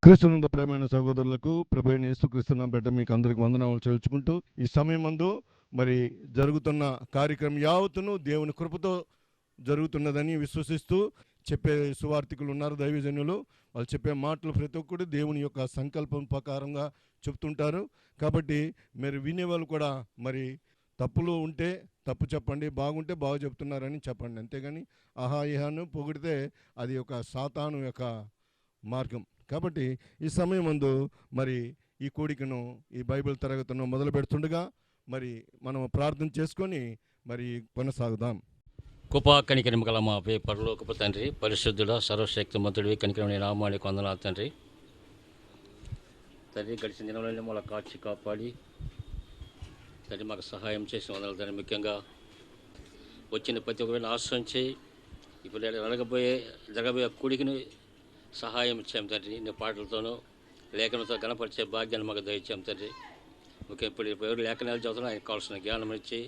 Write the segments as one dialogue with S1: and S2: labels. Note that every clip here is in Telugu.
S1: క్రీస్తునందు ప్రేమైన సహోదరులకు ప్రభువైన యేసుక్రీస్తు నామమున బిడ్డ మీకు అందరికి వందనాలు చెల్లించుకుంటూ ఈ సమయమందు మరి జరుగుతున్న కార్యక్రమం యావత్తును దేవుని కృపతో జరుగుతున్నదని విశ్వసిస్తూ చెప్పే సువార్థికులు ఉన్నారు, దైవజనులు. వాళ్ళు చెప్పే మాటలు ప్రతి ఒక్కటి దేవుని యొక్క సంకల్పం ప్రకారంగా చెప్తుంటారు. కాబట్టి మీరు వినేవాళ్ళు కూడా మరి తప్పులు ఉంటే తప్పు చెప్పండి, బాగుంటే బాగు చెప్తున్నారని చెప్పండి. అంతేగాని ఆహా ఇహాను పొగిడితే అది ఒక సాతాను యొక్క మార్గం. కాబట్టి ఈ సమయం ముందు మరి ఈ కూడికను, ఈ బైబిల్ తరగతును మొదలు పెడుతుండగా మరి మనం ప్రార్థన చేసుకొని మరి కొనసాగుదాం.
S2: కృపా కనికరము గల మా పరలోకపు తండ్రి, పరిశుద్ధుడ సర్వశక్తిమంతుడివి, కనికరమైన నామానికి వందనాలు తండ్రి. గడిచిన దినంలో మళ్ళీ కాచి కాపాడి తండ్రి మాకు సహాయం చేసిన వందనాలు తండ్రి. ముఖ్యంగా వచ్చిన ప్రతి ఒక్కరిని ఆశ్రయించి ఇప్పుడు జరగబోయే కూడికిని సహాయం ఇచ్చాము తండ్రి. నీ పాటలతోనూ లేఖనంతో గణపరిచే భాగ్యాన్ని మాకు దయచేయం తండ్రి. ముఖ్యంగా ఇప్పుడు ఎవరు లేఖనాలు చదువుతున్నా ఆయనకు కావాల్సిన జ్ఞానం ఇచ్చి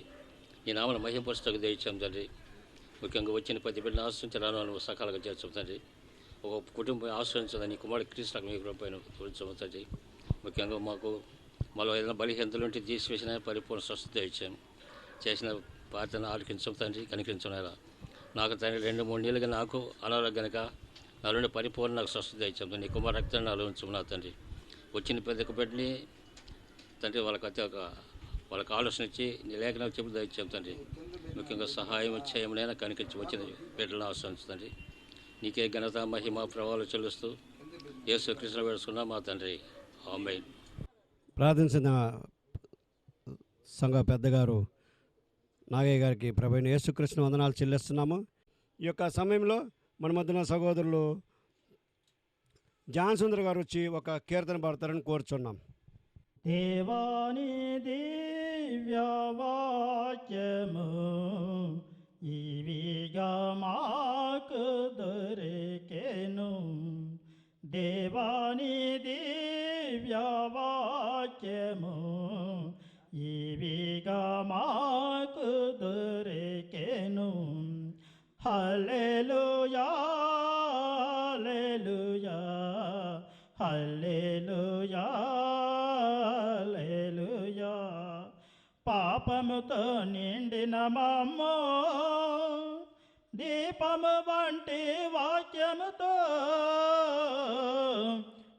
S2: నీ నామను మహింపరుస్తూ దయచేయం తండ్రి. ముఖ్యంగా వచ్చిన ప్రతి బిడ్డను ఆశ్రయించి రాను సకాలంగా చేర్చాం తండ్రి. ఒక కుటుంబం ఆశ్రయించదని కుమారుడు క్రీస్తులకు మీ పైన తోల్చాము తండ్రి. ముఖ్యంగా మాకు మళ్ళీ ఏదైనా బలహీనతలు ఉంటే తీసివేసిన పరిపూర్ణ స్వస్థత ఇచ్చాము. చేసిన ప్రార్థన ఆలకించాం తండ్రి, కనికరించున్నారా. నాకు తండ్రి 2-3 నెలలుగా నాకు అనారోగ్యం కనుక నాలో పరిపూర్ణ నాకు స్వస్థత ఇచ్చాం తండ్రి. కుమార రక్తాన్ని నాలో ఉంచుకున్నా తండ్రి. వచ్చిన ప్రతి ఒక్క బిడ్డని తండ్రి వాళ్ళకి ఆలోచన ఇచ్చి నీ లేఖనాలు చెప్పి దయచేయం తండ్రి. ముఖ్యంగా సహాయం చేయమనైనా కనికరించి వచ్చిన బిడ్డలను ఆశ్రయించండి. నీకే ఘనత మహిమ ప్రభావాలు చెల్లిస్తూ యేసు కృష్ణ వేడుకున్నా మా తండ్రి, ఆమేన్.
S3: ప్రార్థించిన సంఘ పెద్దగారు నాగయ్య గారికి ప్రభువైన యేసుకృష్ణ వందనాలు చెల్లిస్తున్నాము. ఈ యొక్క సమయంలో మన మధ్యన సహోదరులు జాన్ సుందర్ గారు వచ్చి ఒక కీర్తన పాడతారని కోరుచున్నాం.
S4: దేవాని దివ్యవాక్యము ఇవిగా మాకు దొరికెను. దేవాని దివ్యవాక్యము ఇవిగా మాకు దొరికెను. హల్లెలూయా హల్లెలూయా హల్లెలూయా హల్లెలూయా. పాపముతో నిండిన మమ్ము దీపము వంటి వాక్యముతో,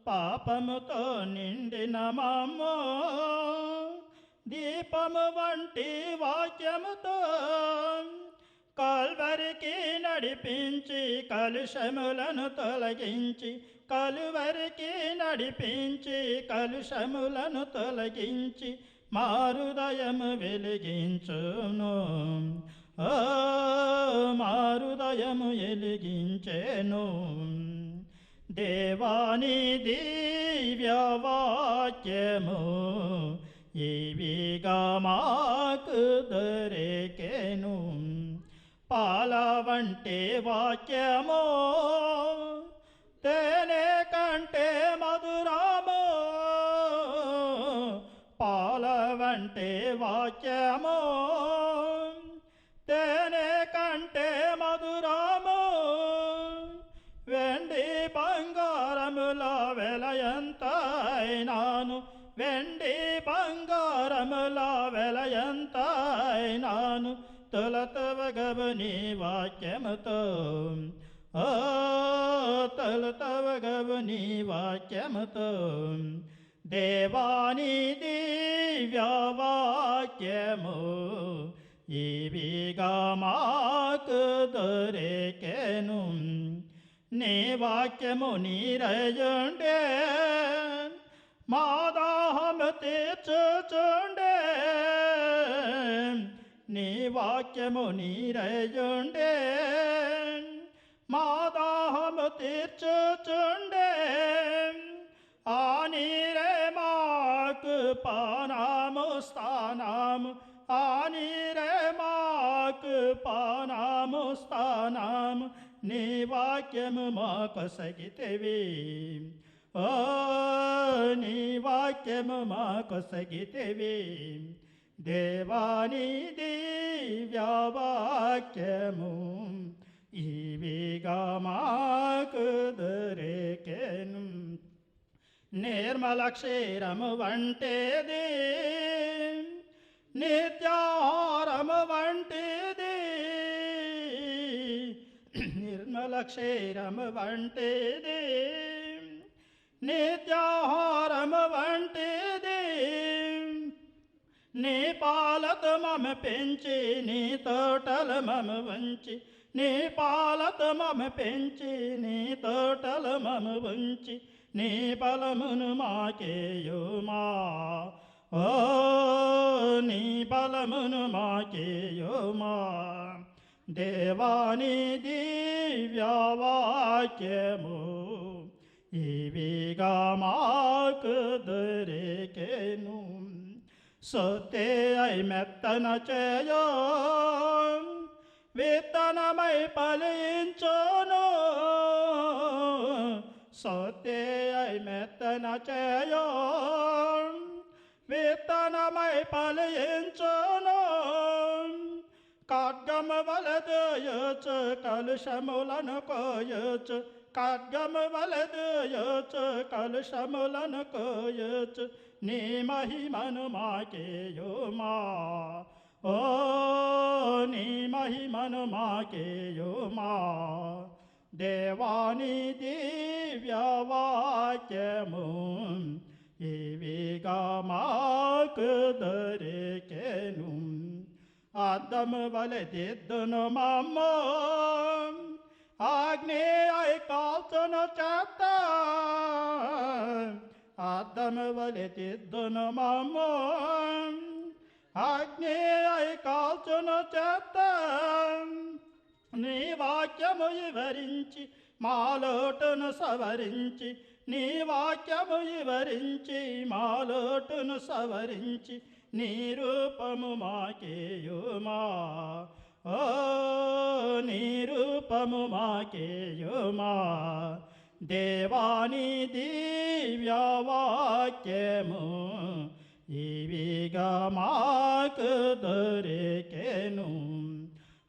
S4: పాపముతో నిండిన మమ్ము దీపము వంటి వాక్యముతో కల్వరికి నడిపించి కలుషములను తొలగించి, కలువరికి నడిపించి కలుషములను తొలగించి మా హృదయము వెలిగించును. ఓ మా హృదయము వెలిగించెను. దేవాని దివ్యవాక్యము ఇవిగా మాకు దొరికెను. పాల వంటి వాక్యము తేనె కంటే మధురము. పాల వంటి వాక్యము తేనె కంటే మధురము. వెండి బంగారముల వెలయంతైనాను, వెండి బంగారముల వెలయంతైనాను తొలతవగవు నీ వాక్యముతో. ఓ తొలతవగవు నీ వాక్యముతో. దేవాని దివ్యవాక్యము ఇవిగా మాకు దొరికెను. నీ వాక్యము నీరయుండే మా దాహము తీర్చుచుండే. నీ వాక్యము నీరయుండే మా దాహము తీర్చుచుండే. ఆ నీరే మాకు పానాము స్థానము, ఆ నీరే మాకు పానాము స్థానము. నీ వాక్యము మాకు సగితివి. ఓ నీ వాక్యము మాకు సగితివి. దేవాని దివ్యవాక్యము ఇవిగా మాకు దొరికెను. నిర్మల క్షీరము వంటిది, నిత్యాహారము వంటిది. నిర్మల క్షీరము వంటిది, నిత్యాహారము వంటిది. నీ పాలతో మమ పెంచి, నీ తోటలు మమ వంచి, నీ పాలతో మమ పెంచి, నీ తోటలు మమ వంచి, నీ బలమును మాకేయుమా. ఓ నీ బలమును మాకేయుమా. దేవాని దివ్యవాక్యము ఇవిగా మాకు దొరికెను. సొత్తే అయి మెత్తన చేయో, విత్తనమై ఫలించును. సొత్తే అయి మెత్తన చేయో, విత్తనమై ఫలించును. ఖడ్గము వలదయచు కలుషములను కోయచు, ఖడ్గము వలదయచు కలుషములను కోయచు. నీ మహిమను మాకేయుమా. ఓ నీ మహిమను మాకేయుమా. దేవాని దివ్యవాక్యము ఇవిగా మాకు దొరికెను. అద్దము వలె దిద్దును మమ్ము, అగ్ని అయి కాల్చును చెత్త. అద్దము వలె దిద్దును మమ్ము, అగ్ని అయి కాల్చును చెత్త. నీ వాక్యము వివరించి మాలోటును సవరించి, నీ వాక్యము వివరించి మాలోటును సవరించి, నీ రూపము మాకేయుమా. ఓ నీ రూపము మాకేయుమా. దేవాని దివ్యవాక్యము ఇవిగా మాకు దొరికెను.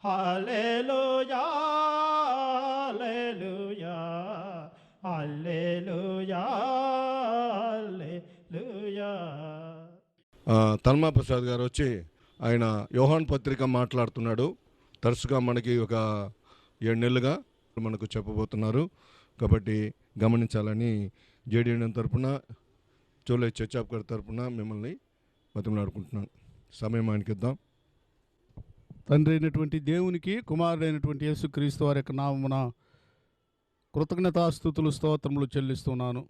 S4: హల్లెలూయా హల్లెలూయా హల్లెలూయా హల్లెలూయా.
S1: తల్మా ప్రసాద్ గారు వచ్చి ఆయన యోహాన్ పత్రిక మాట్లాడుతున్నాడు. తరచుగా మనకి ఒక 7 నెలలుగా మనకు చెప్పబోతున్నారు. కాబట్టి గమనించాలని జేడీఎన్ తరపున, చోలే చర్చాప్ గారి తరపున మిమ్మల్ని బతిమలాడుకుంటున్నాను. సమయం ఆయనకి ఇద్దాం.
S5: తండ్రి అయినటువంటి దేవునికి, కుమారుడైనటువంటి యేసుక్రీస్తు వారి యొక్క నామమున కృతజ్ఞతాస్తుతులు స్తోత్రములు చెల్లిస్తున్నాను.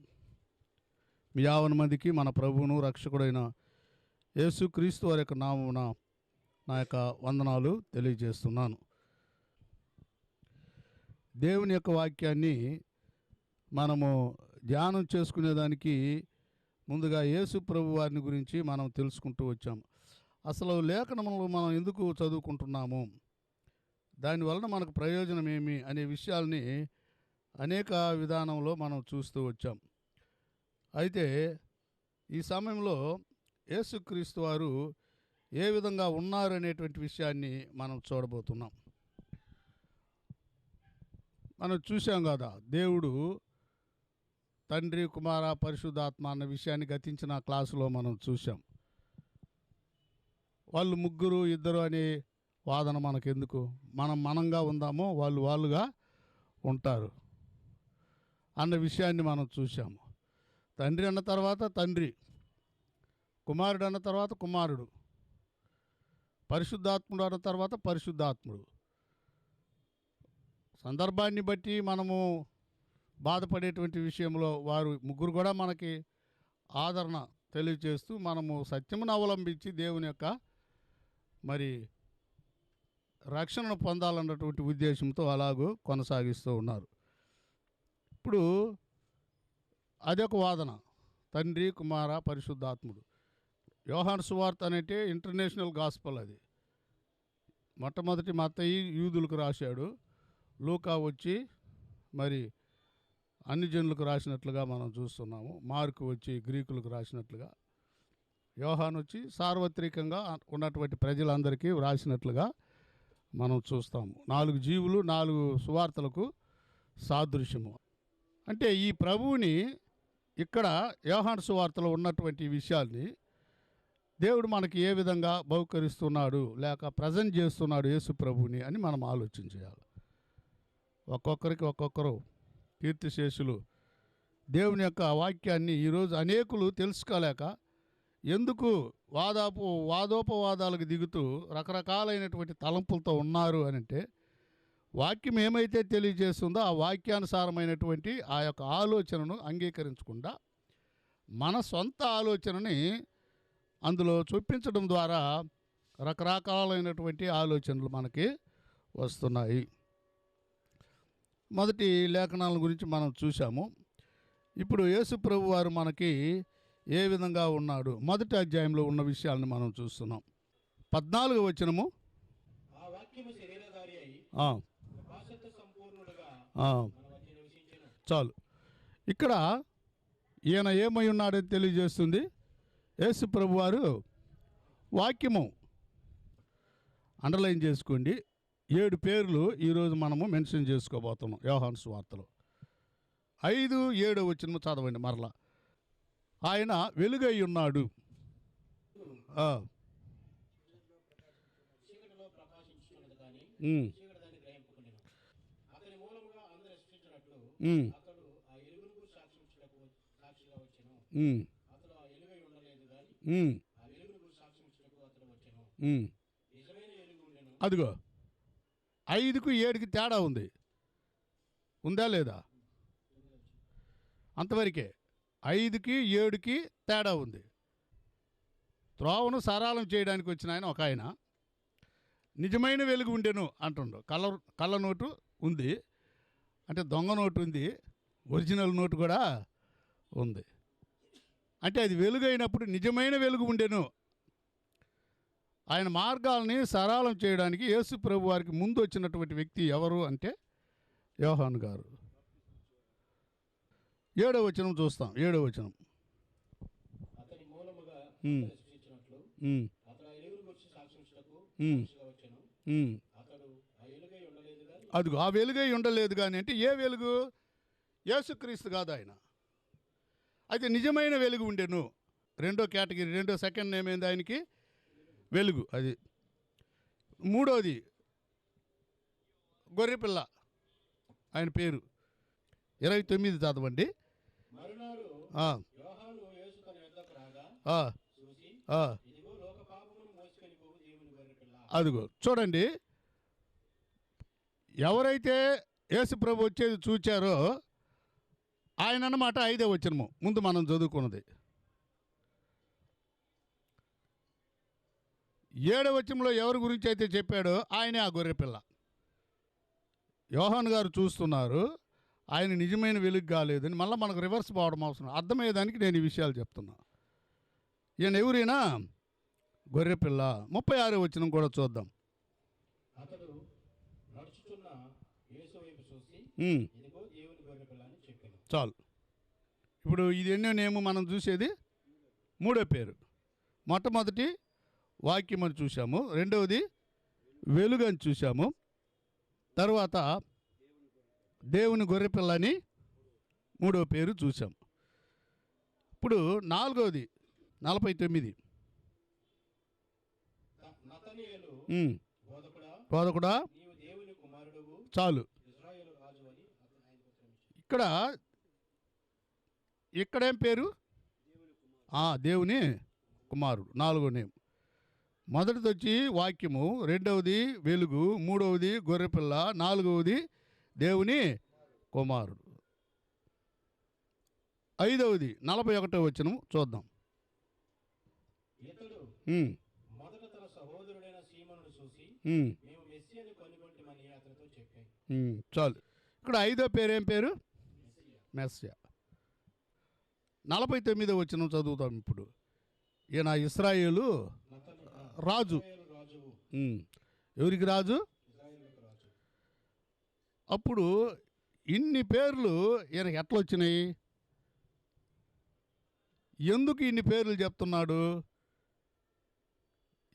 S5: మీ 50 మందికి మన ప్రభువును రక్షకుడైన యేసుక్రీస్తు వారి యొక్క నామమున నా యొక్క వందనాలు తెలియజేస్తున్నాను. దేవుని యొక్క వాక్యాన్ని మనము ధ్యానం చేసుకునేదానికి ముందుగా యేసు ప్రభు వారిని గురించి మనం తెలుసుకుంటూ వచ్చాము. అసలు లేఖనములు మనం ఎందుకు చదువుకుంటున్నాము, దానివలన మనకు ప్రయోజనం ఏమి అనే విషయాల్ని అనేక విధానంలో మనం చూస్తూ వచ్చాం. అయితే ఈ సమయంలో యేసుక్రీస్తు వారు ఏ విధంగా ఉన్నారనేటువంటి విషయాన్ని మనం చూడబోతున్నాం. మనం చూసాం కదా, దేవుడు తండ్రి, కుమార, పరిశుద్ధాత్మ అన్న విషయాన్ని గతించిన క్లాసులో మనం చూసాం. వాళ్ళు ముగ్గురు, ఇద్దరు అనే వాదన మనకెందుకు, మనం మనంగా ఉందామో వాళ్ళు వాళ్ళుగా ఉంటారు అన్న విషయాన్ని మనం చూసాము. తండ్రి అన్న తర్వాత తండ్రి, కుమారుడు అన్న తర్వాత కుమారుడు, పరిశుద్ధాత్ముడు అన్న తర్వాత పరిశుద్ధాత్ముడు. సందర్భాన్ని బట్టి మనము బాధపడేటువంటి విషయంలో వారు ముగ్గురు కూడా మనకి ఆదరణ తెలియజేస్తూ మనము సత్యమును అవలంబించి దేవుని యొక్క మరి రక్షణను పొందాలన్నటువంటి ఉద్దేశంతో అలాగూ కొనసాగిస్తూ ఉన్నారు. ఇప్పుడు అదొక వాదన, తండ్రి, కుమార, పరిశుద్ధాత్ముడు. యోహాను సువార్త అంటే ఇంటర్నేషనల్ గాస్పల్. అది మొట్టమొదటి మత్తయి యూదులకు రాశాడు, లూకా వచ్చి మరి అన్ని జనులకు రాసినట్లుగా మనం చూస్తున్నాము, మార్కు వచ్చి గ్రీకులకు రాసినట్లుగా, యోహాను వచ్చి సార్వత్రికంగా ఉన్నటువంటి ప్రజలందరికీ రాసినట్లుగా మనం చూస్తాము. 4 జీవులు 4 సువార్తలకు సాదృశ్యము. అంటే ఈ ప్రభువుని ఇక్కడ యోహాను సువార్తలో ఉన్నటువంటి విషయాల్ని దేవుడు మనకి ఏ విధంగా బహుకరిస్తున్నాడు లేక ప్రజెంట్ చేస్తున్నాడు యేసు ప్రభుని అని మనం ఆలోచన చేయాలి. ఒక్కొక్కరికి ఒక్కొక్కరు కీర్తిశేషులు దేవుని యొక్క వాక్యాన్ని ఈరోజు అనేకులు తెలుసుకోలేక ఎందుకు వాదోపవాదాలకు దిగుతూ రకరకాలైనటువంటి తలంపులతో ఉన్నారు అని అంటే, వాక్యం ఏమైతే తెలియజేస్తుందో ఆ వాక్యానుసారమైనటువంటి ఆ యొక్క ఆలోచనను అంగీకరించకుండా మన సొంత ఆలోచనని అందులో చూపించడం ద్వారా రకరకాలైనటువంటి ఆలోచనలు మనకి వస్తున్నాయి. మొదటి లేఖనాల గురించి మనం చూసాము. ఇప్పుడు యేసు ప్రభు వారు మనకి ఏ విధంగా ఉన్నాడు మొదటి అధ్యాయంలో ఉన్న విషయాలను మనం చూస్తున్నాం. 14వ వచనము.
S6: ఆ వాక్యము శరీరధారి అయి
S5: ఆ,
S6: కృపాసత్య సంపూర్ణుడుగా
S5: ఆ,
S6: మన మధ్య నివసించెను.
S5: చాలు. ఇక్కడ ఈయన ఏమై ఉన్నాడని తెలియజేస్తుంది. యేసు ప్రభు వారు వాక్యము అండర్లైన్ చేసుకోండి. 7 పేర్లు ఈరోజు మనము మెన్షన్ చేసుకోబోతున్నాం యోహాను సువార్తలో. 5, 7 వచనము చదవండి మరలా. ఆయన వెలుగై ఉన్నాడు.
S6: చీకటిలో ప్రకాశించుచున్నది కానీ
S5: ఉమ్,
S6: చీకటి దాన్ని గ్రహింపకుండెను. అతని మూలముగా అందరూ రక్షించినట్లు
S5: ఉమ్,
S6: అతడు ఆ ఎలుగునకు సాక్షిగా వచ్చెను.
S5: ఉమ్,
S6: అతడు ఆ ఎలుగై ఉండలేదు కానీ
S5: ఉమ్,
S6: ఆ వెలుగునకు సాక్షించుటకు అతడు వచ్చెను.
S5: ఉమ్.
S6: నిజమైన ఎలుగు ఉండెను.
S5: అదిగో 5కు 7కి తేడా ఉంది. ఉందా లేదా? అంతవరకే. 5కి 7కి తేడా ఉంది. త్రోవను సరళం చేయడానికి వచ్చిన ఆయన ఒక ఆయన నిజమైన వెలుగు ఉండెను అంటుండు. కళ్ళ నోటు ఉంది, అంటే దొంగ నోటు ఉంది, ఒరిజినల్ నోటు కూడా ఉంది. అంటే అది వెలుగు అయినప్పుడు నిజమైన వెలుగు ఉండెను. ఆయన మార్గాల్ని సరళం చేయడానికి యేసు ప్రభు వారికి ముందు వచ్చినటువంటి వ్యక్తి ఎవరు అంటే యోహాను గారు. 7వ వచనం చూస్తాం. 7వ వచనం.
S6: అతని మూలముగా
S5: ఉమ్,
S6: అందరూ రక్షించినట్లు
S5: ఉమ్,
S6: అతడు ఆ ఎలుగును గురించి సాక్షించుటకు
S5: ఉమ్,
S6: సాక్షిగా వచ్చెను.
S5: ఉమ్.
S6: అతడు ఆ ఎలుగై ఉండలేదు కానీ
S5: అదిగో ఆ వెలుగై ఉండలేదు కానీ అంటే ఏ వెలుగు? యేసుక్రీస్తు కాదు ఆయన. అయితే నిజమైన వెలుగు ఉండెను. రెండో కేటగిరీ, రెండో సెకండ్ నేమ్ ఏంది ఆయనకి? వెలుగు. అది. మూడోది గొర్రెపిల్ల, ఆయన పేరు. 29 చదవండి.
S6: మరునాడు
S5: ఆ,
S6: యోహాను యేసు తన యొద్దకు రాగా
S5: ఆ,
S6: చూసి,
S5: ఆ.
S6: ఇదిగో లోక పాపమును మోసుకొని పోవు దేవుని గొర్రెపిల్ల.
S5: అదిగో చూడండి, ఎవరైతే యేసు ప్రభు వచ్చేది చూచారో ఆయన అన్నమాట 5వ వచనము ముందు మనం చదువుకున్నది. 7వ వచనంలో ఎవరి గురించి అయితే చెప్పాడో ఆయనే ఆ గొర్రెపిల్ల. యోహాను గారు చూస్తున్నారు, ఆయన నిజమైన వెలుగు కాలేదని. మళ్ళీ మనకు రివర్స్ పోవడం అవసరం. అర్థమయ్యేదానికి నేను ఈ విషయాలు చెప్తున్నా. ఈయన ఎవరైనా గొర్రెపిల్ల. 36వ వచనం కూడా చూద్దాం.
S6: అతడు నడుచుచున్న యేసు వైపు చూసి,
S5: ఉమ్.
S6: ఇదిగో దేవుని గొర్రెపిల్ల అని చెప్పాను.
S5: చాలు. ఇప్పుడు ఇది ఎన్నో నేము మనం చూసేది? 3వ పేరు. మొట్టమొదటి వాక్యం అని చూసాము, రెండవది వెలుగు అని చూసాము, తర్వాత దేవుని గొర్రెపిల్ల అని 3వ పేరు చూసాం. ఇప్పుడు 4వది 49.
S6: నతనీయేలు
S5: ఉమ్.
S6: బోధకుడా,
S5: బోధకుడా.
S6: నీవు దేవుని కుమారుడువు,
S5: చాలు.
S6: ఇశ్రాయేలు రాజు అని అతను ఆయనకు ఉత్తరం ఇచ్చాడు.
S5: ఇక్కడేం పేరు? దేవుని కుమారుడు. 4వ నేమ్. మొదటిది వచ్చి వాక్యము, రెండవది వెలుగు, మూడవది గొర్రెపిల్ల, 4వది దేవుని కుమారుడు. 5వది 41వ వచనం చూద్దాం.
S6: ఇతడు
S5: ఉమ్,
S6: మొదట తన సహోదరుడైన సీమోనును చూసి,
S5: ఉమ్,
S6: మేము మెస్సీయను కనుగొంటిమని అతనితో చెప్పాను.
S5: చాలు. ఇక్కడ 5వ పేరు ఏం పేరు? మెస్సియా. 49వ వచనం చదువుతాం ఇప్పుడు. ఈయన ఇశ్రాయేలు రాజు.
S6: ఇశ్రాయేలు రాజువు,
S5: ఎవరికి రాజు?
S6: ఇశ్రాయేలుకు రాజు.
S5: అప్పుడు ఇన్ని పేర్లు ఈయనకి ఎట్లా వచ్చినాయి? ఎందుకు ఇన్ని పేర్లు చెప్తున్నాడు?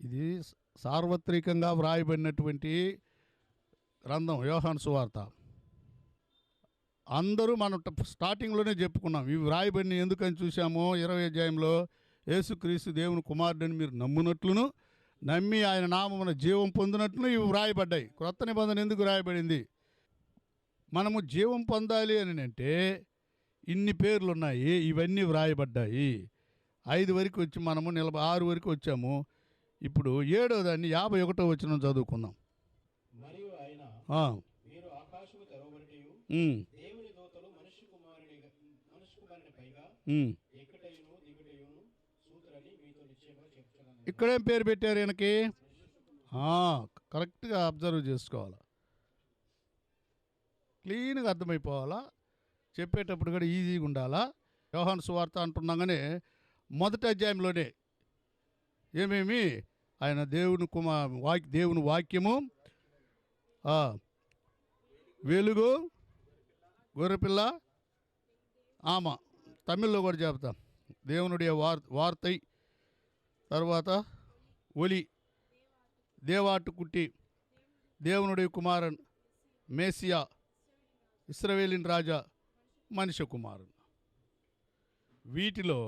S5: ఇది సార్వత్రికంగా వ్రాయబడినటువంటి గ్రంథం యోహాను సువార్త. అందరూ మనం స్టార్టింగ్లోనే చెప్పుకున్నాం. ఇవి వ్రాయబడిన ఎందుకని చూసాము 20 అధ్యాయంలో, యేసుక్రీస్తు దేవుని కుమారుడని మీరు నమ్మునట్లును నమ్మి ఆయన నామమున జీవం పొందినట్లును ఇవి వ్రాయబడ్డాయి. క్రొత్త నిబంధన ఎందుకు వ్రాయబడింది? మనము జీవం పొందాలి అని అంటే ఇన్ని పేర్లు ఉన్నాయి, ఇవన్నీ వ్రాయబడ్డాయి. 5 వరకు వచ్చి మనము 6 వరకు వచ్చాము. ఇప్పుడు 7వ దాన్ని 51వ వచనం చదువుకుందాం.
S6: మరియు ఆయన
S5: ఆ,
S6: మీరు ఆకాశము తెరవబడియు
S5: ఉమ్,
S6: దేవుని దూతలు మనుష్య కుమారుని పైగా
S5: ఉమ్.
S6: ఎక్కుటయును దిగుటయును సూత్రని మీతో నిశ్చయంగా చెప్తున్నాను.
S5: ఇక్కడేం పేరు పెట్టారు ఈయనకి? కరెక్ట్గా అబ్జర్వ్ చేసుకోవాలి, క్లీన్గా అర్థమైపోవాలా, చెప్పేటప్పుడు కూడా ఈజీగా ఉండాలా. యోహాను సువార్త అంటున్నాగానే మొదటి అధ్యాయంలోనే ఏమేమి ఆయన దేవుని వాక్యము, వెలుగు, గొర్రెపిల్ల, ఆమె తమిళ్లో కూడా చెప్తాం, దేవునుடைய వార్తై, తర్వాత ఒలి, దేవాటుకుట్టి, దేవునుடைய కుమారన్, మేసియా, ఇశ్రాయేలిన్ రాజా, మనిషి కుమారుడు. వీటిలో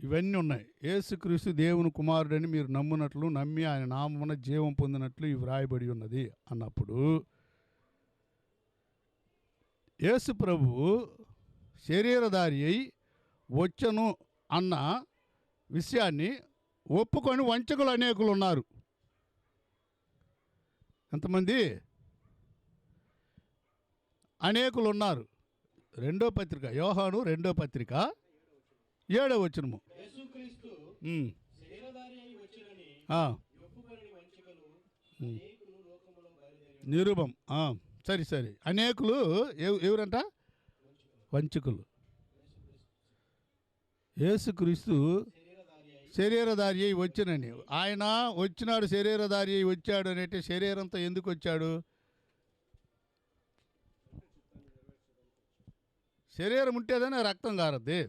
S5: ఇవన్నీ ఉన్నాయి. యేసుక్రీస్తు దేవుని కుమారుడని మీరు నమ్మునట్లు నమ్మి ఆయన నామమున జీవం పొందినట్లు ఇవి వ్రాయబడి ఉన్నది అన్నప్పుడు యేసు ప్రభువు శరీరధారి అయి వచ్చను అన్న విషయాన్ని ఒప్పుకొని వంచకులు అనేకులు ఉన్నారు. ఎంతమంది? అనేకులు ఉన్నారు. 2వ పత్రిక, యోహాను 2వ పత్రిక 7వ వచనము.
S6: యేసుక్రీస్తు శరీరధారి అయి వచ్చినని ఒప్పుకొనని వంచకులు అనేకులు లోకములో బయలుదేరి
S5: నిరూపం. సరే అనేకులు ఎవరంట? వంచకులు. యేసుక్రీస్తు శరీరధారి అయి వచ్చినని, ఆయన వచ్చినాడు, శరీరధారి అయి వచ్చాడు అని అంటే శరీరంతో ఎందుకు వచ్చాడు? శరీరం ఉంటేదనే రక్తం కారద్ది.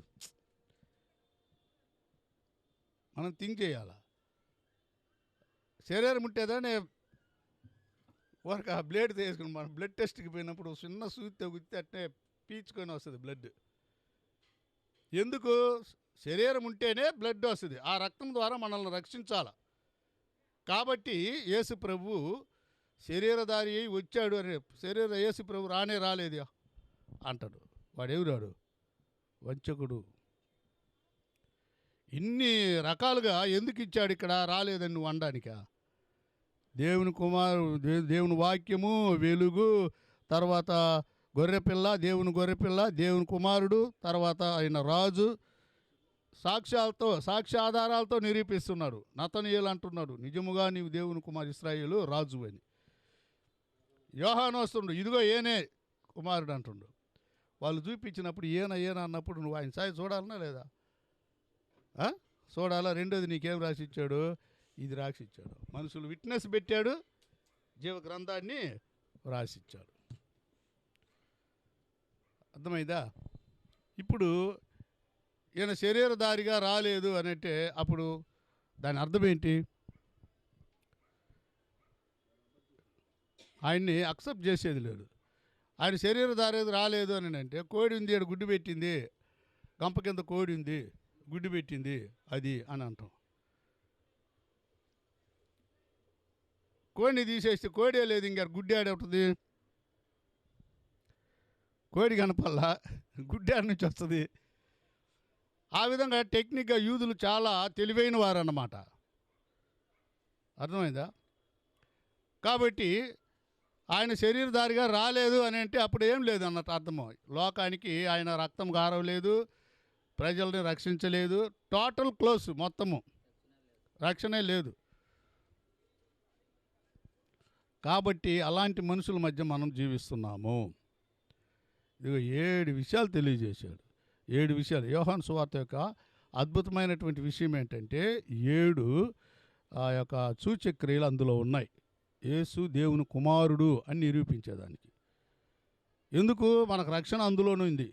S5: మనం థింక్ చేయాల. శరీరం ఉంటేదనే ఒక బ్లేడ్ తీసుకుని మనం బ్లడ్ టెస్ట్కి పోయినప్పుడు చిన్న సూతితో గుర్తి అట్నే పీల్చుకొని వస్తుంది బ్లడ్. ఎందుకు? శరీరం ఉంటేనే బ్లడ్ వస్తుంది, ఆ రక్తం ద్వారా మనల్ని రక్షించాల. కాబట్టి యేసు ప్రభు శరీరధారి అయి వచ్చాడు అని, యేసు ప్రభు రాలేదు అంటాడు. వాడెవరాడు? వంచకుడు. ఇన్ని రకాలుగా ఎందుకు ఇచ్చాడు ఇక్కడ రాలేదని నువ్వు అనడానికా? దేవుని వాక్యము, వెలుగు, తర్వాత గొర్రెపిల్ల, దేవుని కుమారుడు, తర్వాత ఆయన రాజు, సాక్ష్యాధారాలతో నిరూపిస్తున్నాడు. నతనీయులు అంటున్నాడు, నిజముగా నీవు దేవుని కుమారు, ఇశ్రాయేలు రాజు అని. యోహాను వస్తుండు, ఇదిగో ఏనే కుమారుడు అంటుండు. వాళ్ళు చూపించినప్పుడు ఈయన అన్నప్పుడు నువ్వు ఆయన సాయి చూడాలన్నా లేదా? చూడాలా? రెండోది నీకేం రాసిచ్చాడు? ఇది రాసిచ్చాడు. మనుషులు విట్నెస్ పెట్టాడు, జీవ గ్రంథాన్ని రాసిచ్చాడు. అర్థమైందా? ఇప్పుడు ఈయన శరీరధారిగా రాలేదు అని అంటే అప్పుడు దాని అర్థం ఏంటి? ఆయన్ని అక్సెప్ట్ చేసేది లేదు. ఆయన శరీరధారి రాలేదు అని అంటే కోడి ఉంది, గుడ్డు పెట్టింది, గంప కింద కోడి ఉంది, గుడ్డు పెట్టింది, అది అని అంటాం. కోడిని తీసేస్తే కోడే లేదు, ఇంకా గుడ్డి ఆడవుతుంది. కోడి కనపల్లా, గుడ్డి ఆడ నుంచి వస్తుంది. ఆ విధంగా టెక్నిక్గా యూదులు చాలా తెలివైన వారు అన్నమాట. అర్థమైందా? కాబట్టి ఆయన శరీరధారిగా రాలేదు అని అంటే అప్పుడు ఏం లేదు అన్నట్టు అర్థమో. లోకానికి ఆయన రక్తం గారవలేదు, ప్రజల్ని రక్షించలేదు, టోటల్ క్లోజ్, మొత్తము రక్షణే లేదు. కాబట్టి అలాంటి మనుషుల మధ్య మనం జీవిస్తున్నాము. ఇదిగో 7 విషయాలు తెలియజేశాడు. 7 విషయాలు. యోహాను సువార్త యొక్క అద్భుతమైనటువంటి విషయం ఏంటంటే 7 ఆ యొక్క సూచక్రియలు అందులో ఉన్నాయి. యేసు దేవుని కుమారుడు అని నిరూపించేదానికి. ఎందుకు? మనకు రక్షణ అందులోనే ఉంది.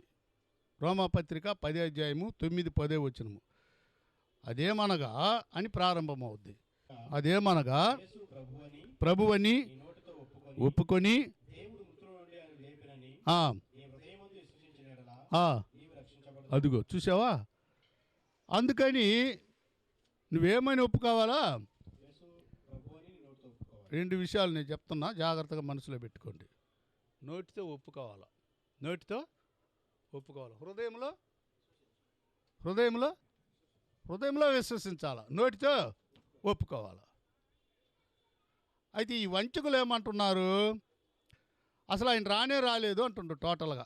S5: రోమాపత్రిక 10వ అధ్యాయము 9-10 వచనము. అదేమనగా అని ప్రారంభమవుద్ది. అదేమనగా ప్రభువని ఒప్పుకొని ఆ,
S6: నీ హృదయమందు విశ్వసించిన యెడల
S5: ఆ,
S6: నీవు రక్షించబడు.
S5: అదిగో చూసావా. అందుకని నువ్వేమైనా ఒప్పుకోవాలా?
S6: యేసు ప్రభు అని నీ నోటితో ఒప్పుకోవాలి.
S5: రెండు విషయాలు నేను చెప్తున్నా, జాగ్రత్తగా మనసులో పెట్టుకోండి. నోటితో ఒప్పుకోవాలా, నోటితో ఒప్పుకోవాలి. హృదయంలో విశ్వసించాలా, నోటితో ఒప్పుకోవాలా. అయితే ఈ వంచకులు ఏమంటున్నారు? అసలు ఆయన రానే రాలేదు అంటుండ్రు టోటల్గా.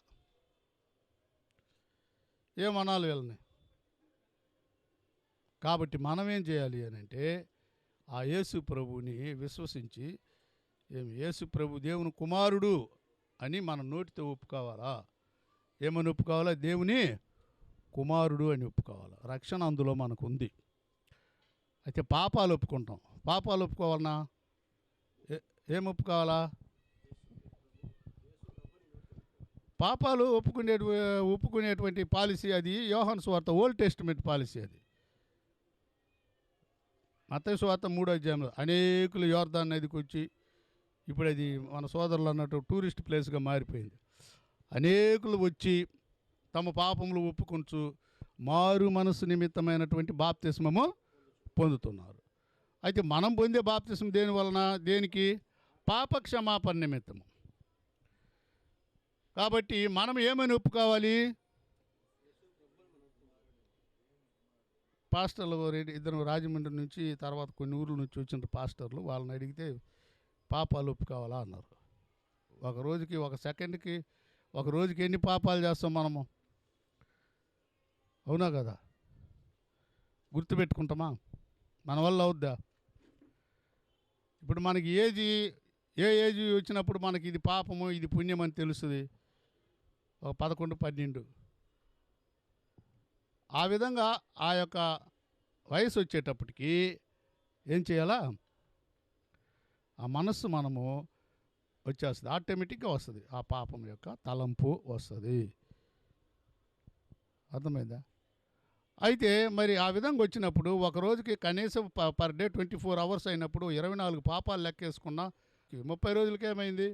S5: ఏమనాలి వీళ్ళని? కాబట్టి మనం ఏం చేయాలి అని అంటే, ఆ యేసు ప్రభువుని విశ్వసించి, యేసు ప్రభు దేవుని కుమారుడు అని మన నోటితో ఒప్పుకోవాలా. ఏమని ఒప్పుకోవాలా? దేవుని కుమారుడు అని ఒప్పుకోవాలా. రక్షణ అందులో మనకు ఉంది. అయితే పాపాలు ఒప్పుకుంటాం. పాపాలు ఒప్పుకోవాలన్నా ఏం ఒప్పుకోవాలా? పాపాలు ఒప్పుకునేటువంటి పాలసీ అది యోహాను సువార్త ఓల్డ్ టెస్టిమెంట్ పాలసీ. అది మత్తయి సువార్త 3వ అధ్యాయంలో అనేకులు యోర్దాను నదికి వచ్చి, ఇప్పుడు అది మన సోదరులు అన్నట్టు టూరిస్ట్ ప్లేస్గా మారిపోయింది. అనేకులు వచ్చి తమ పాపములు ఒప్పుకొంచు మారు మనసు నిమిత్తమైనటువంటి బాప్తిస్మము పొందుతున్నారు. అయితే మనం పొందే బాప్తిస్మం దేని వలన? దేనికి? పాప క్షమాపణ నిమిత్తము. కాబట్టి మనం ఏమని ఒప్పుకోవాలి? పాస్టర్లు ఇద్దరు రాజమండ్రి నుంచి, తర్వాత కొన్ని ఊర్ల నుంచి వచ్చిన పాస్టర్లు, వాళ్ళని అడిగితే పాపాలు ఒప్పుకోవాలా అన్నారు. ఒక రోజుకి, ఒక సెకండ్కి, ఒక రోజుకి ఎన్ని పాపాలు చేస్తాం మనము? అవునా కదా? గుర్తుపెట్టుకుంటామా? మన వల్ల అవుద్దా? ఇప్పుడు మనకి ఏ ఏజ్ వచ్చినప్పుడు మనకి ఇది పాపము, ఇది పుణ్యం అని తెలుస్తుంది? ఒక 11, 12. ఆ విధంగా ఆ యొక్క వయసు వచ్చేటప్పటికి ఏం చేయాలా? ఆ మనస్సు మనము వచ్చేస్తుంది, ఆటోమేటిక్గా వస్తుంది. ఆ పాపం యొక్క తలంపు వస్తుంది. అర్థమైందా? అయితే మరి ఆ విధంగా వచ్చినప్పుడు ఒక రోజుకి కనీసం పర్ డే 24 అవర్స్ అయినప్పుడు 24 పాపాలు లెక్కేసుకున్నా 30 రోజులకి ఏమైంది?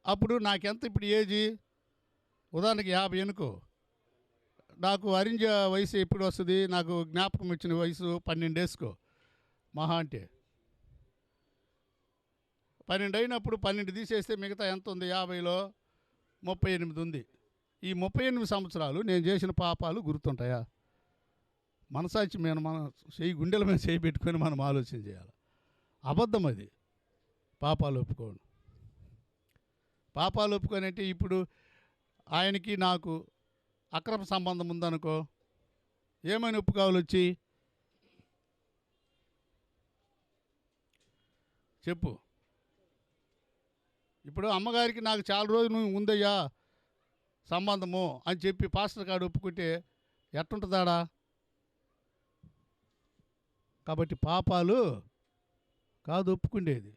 S5: అప్పుడు నాకెంత ఇప్పుడు ఏజీ? ఉదాహరణకి 50 అనుకో. నాకు అరేంజ్ వయసు ఎప్పుడు వస్తుంది? నాకు జ్ఞాపకం వచ్చిన వయసు 12 వేసుకో మహా అంటే. 12 అయినప్పుడు 12 తీసేస్తే మిగతా ఎంత ఉంది? 50లో 38 ఉంది. ఈ 38 సంవత్సరాలు నేను చేసిన పాపాలు గుర్తుంటాయా? మనసాచి మీద మన గుండెల మీద చేయి పెట్టుకొని మనం ఆలోచన చేయాలి. అబద్ధం అది. పాపాలు ఒప్పుకోండి. పాపాలు ఒప్పుకొని అంటే ఇప్పుడు ఆయనకి నాకు అక్రమ సంబంధం ఉందనుకో, ఏమైనా ఒప్పుకోవాలి వచ్చి? చెప్పు. ఇప్పుడు అమ్మగారికి నాకు చాలా రోజులు ఉందయ్యా సంబంధము అని చెప్పి పాస్టర్ గారు ఒప్పుకుంటే ఎట్టుంటుందాడా? కాబట్టి పాపాలు కాదు ఒప్పుకుండేది,